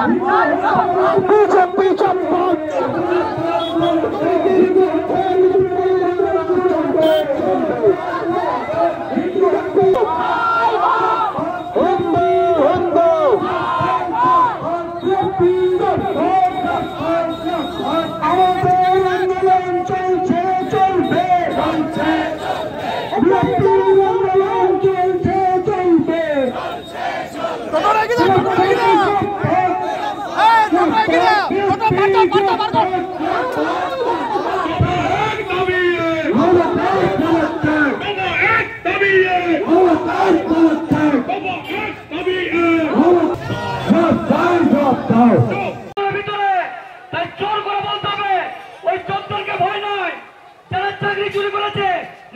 BJP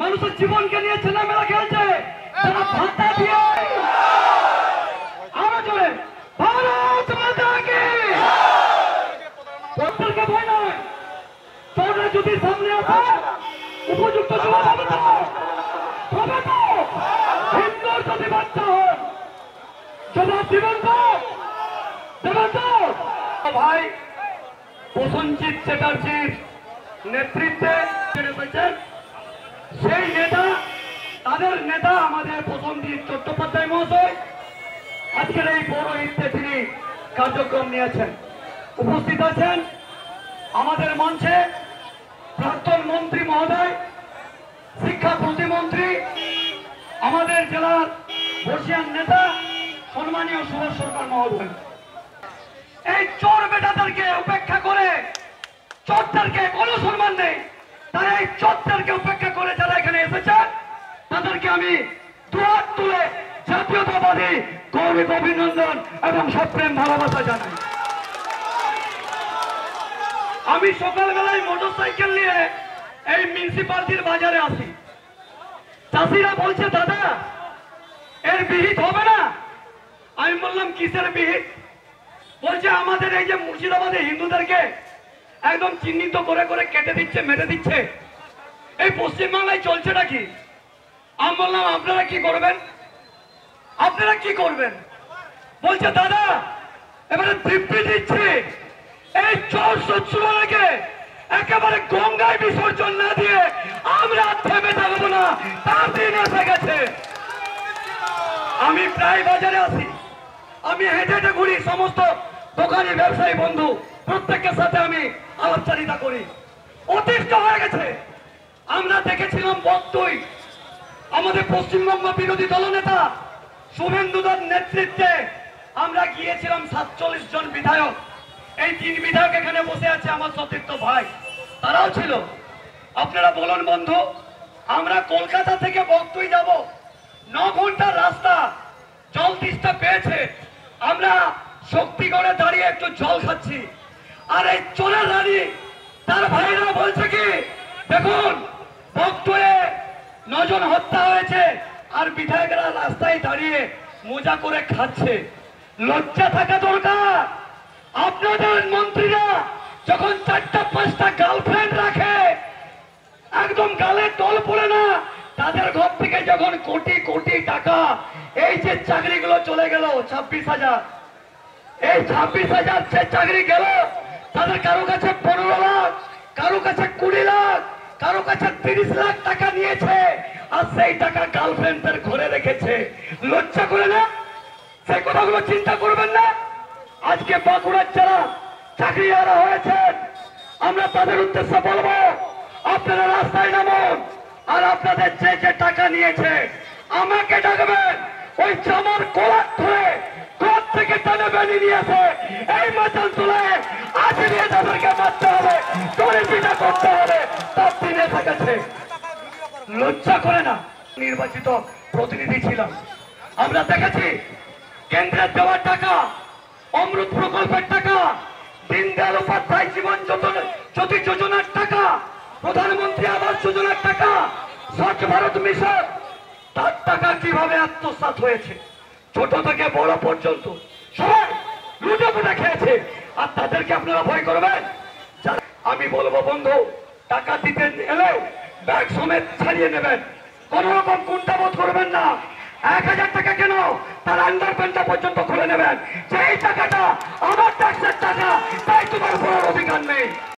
মানুষের জীবনকে নিয়ে ছেলেমেলা খেলছে তারা ভাতা দিয়ে আরো জোরে ভারত মাতা কি প্রত্যেককে ভয় নয় তোমরা যদি সামনে আসে উপযুক্ত জবাব হবে তো হিন্দুর যদি বাচ্চা হয় জবাব দিবেন তো দেবেন তো ভাই প্রসেনজিৎ চ্যাটার্জির নেতৃত্বে সেই নেতা তাদের নেতা আমাদের প্রসেনজিৎ চট্টোপাধ্যায় মহাশয় আজকের এই পৌরহিত্যে তিনি কার্যক্রম নিয়েছেন। উপস্থিত আছেন আমাদের মঞ্চে প্রাক্তন মন্ত্রী মহোদয়, শিক্ষা প্রতিমন্ত্রী, আমাদের জেলার বর্ষিয়ান নেতা সম্মানীয় সুভাষ সরকার মহোদয়। এই চোর বেটাদেরকে উপেক্ষা করে, চোরদেরকে কোনো সম্মান নেই, তারা এই চোরদেরকে উপেক্ষা করে যারা এখানে এসেছেন তাদেরকে আমি দুহাত তুলে জাতীয়তাবাদী গৌরব অভিনন্দন এবং সপ্রেম ভালোবাসা জানাই। আমি সকালবেলায় মোটরসাইকেল নিয়ে এই মিউনিসিপালিটির বাজারে আসি। চাষিরা বলছে দাদা এর বিহিত হবে না। আমি বললাম কিসের বিহিত? বলছে আমাদের এই যে মুর্শিদাবাদে হিন্দুদেরকে একদম চিহ্নিত করে করে কেটে দিচ্ছে, মেরে দিচ্ছে, এই পশ্চিমবাংলায় চলছে নাকি? আমি বললাম আপনারা কি করবেন, আপনারা কি করবেন? বলছে দাদা এবারে তৃপ্তি দিচ্ছি, এই চোর শত্রুকে একেবারে গঙ্গায় বিসর্জন না দিয়ে আমরা থেমে থাকবো না, তার দিন এসে গেছে। আমি প্রায় বাজারে আসি, আমি হেঁটে হেঁটে ঘুরি, সমস্ত দোকানি ব্যবসায়ী বন্ধু প্রত্যেকের সাথে আমি আলাপচারিতা করি। অতিষ্ঠ হয়ে গেছে। আমরা দেখেছিলাম বক্তব্য আমাদের পশ্চিমবঙ্গ বিরোধী দলনেতা শুভেন্দুদার নেতৃত্বে আমরা গিয়েছিলাম 47 জন বিধায়ক। এই 3 বিধায়ক এখানে বসে আছে, আমার সতীর্থ ভাই, তারাও ছিল। আপনারা বলুন বন্ধু, আমরা কলকাতা থেকে বক্তব্য যাব, 9 ঘন্টার রাস্তা, জল তেষ্টা পেয়েছে, আমরা শক্তিগড়ে দাঁড়িয়ে একটু জল খাচ্ছি, আর এই চোরের রানী তার ভাইরা বলছে কি দেখুন বক্তব্যে 9 জন হত্যা হয়েছে আর বিধায়করা রাস্তায় দাঁড়িয়ে মজা করে খাচ্ছে। লজ্জা থাকা দরকার। আপনাদের মন্ত্রীরা যখন 4টা-5টা গার্লফ্রেন্ড রাখে, একদম গালে তল পড়ে না, তাদের ঘর থেকে যখন কোটি কোটি টাকা, এই যে চাকরিগুলো চলে গেল 26,000, এই 26,000 যে চাকরি গেল, তাদের কারো কাছে 15 লাখ, কারো কাছে 20 লাখ, কারো কাছে 30 লাখ টাকা নিয়েছে, আর সেই টাকা গার্লফ্রেন্ডদের ঘরে রেখেছে। লজ্জা করে না? সেই কথাগুলো চিন্তা করবেন না? আজকে বাঁকুড়ার যারা চাকরিহারা হয়েছেন, আমরা তাদের উদ্দেশ্যে বলবো আপনারা রাস্তায় নামুন, আর আপনাদের যে যে টাকা নিয়েছে আমাকে ডাকবেন, ওই জামার কলার ধরে ঘর থেকে টানে বেরিয়ে নিয়েছে এই মাথান তুলে আজ নিয়ে তাদেরকে মারতে হবে, তোরে পিঠা করতে হবে, তার দিন এসে গেছে। লজ্জা করে না? নির্বাচিত প্রতিনিধি ছিলাম, আমরা দেখেছি কেন্দ্রের দেওয়ার টাকা, অমৃত প্রকল্পের টাকা, দীনদয়াল উপাধ্যায় জীবন জ্যোতি যোজনার টাকা, প্রধানমন্ত্রী আবাস যোজনার টাকা, স্বচ্ছ ভারত মিশন, তার টাকা কিভাবে আত্মসাৎ হয়েছে, ছোট থেকে বড় পর্যন্ত সবাই লুটে পুটে খেয়েছে। আর তাদেরকে আপনারা ভয় করবেন? আমি বলবো বন্ধু, টাকা দিতে এলে ব্যাগ সমেত ছাড়িয়ে নেবেন, কোন রকম কুণ্ঠাবোধ করবেন না। 1000 টাকা কেন, তার আন্ডার প্যান্টটা পর্যন্ত খুলে নেবেন।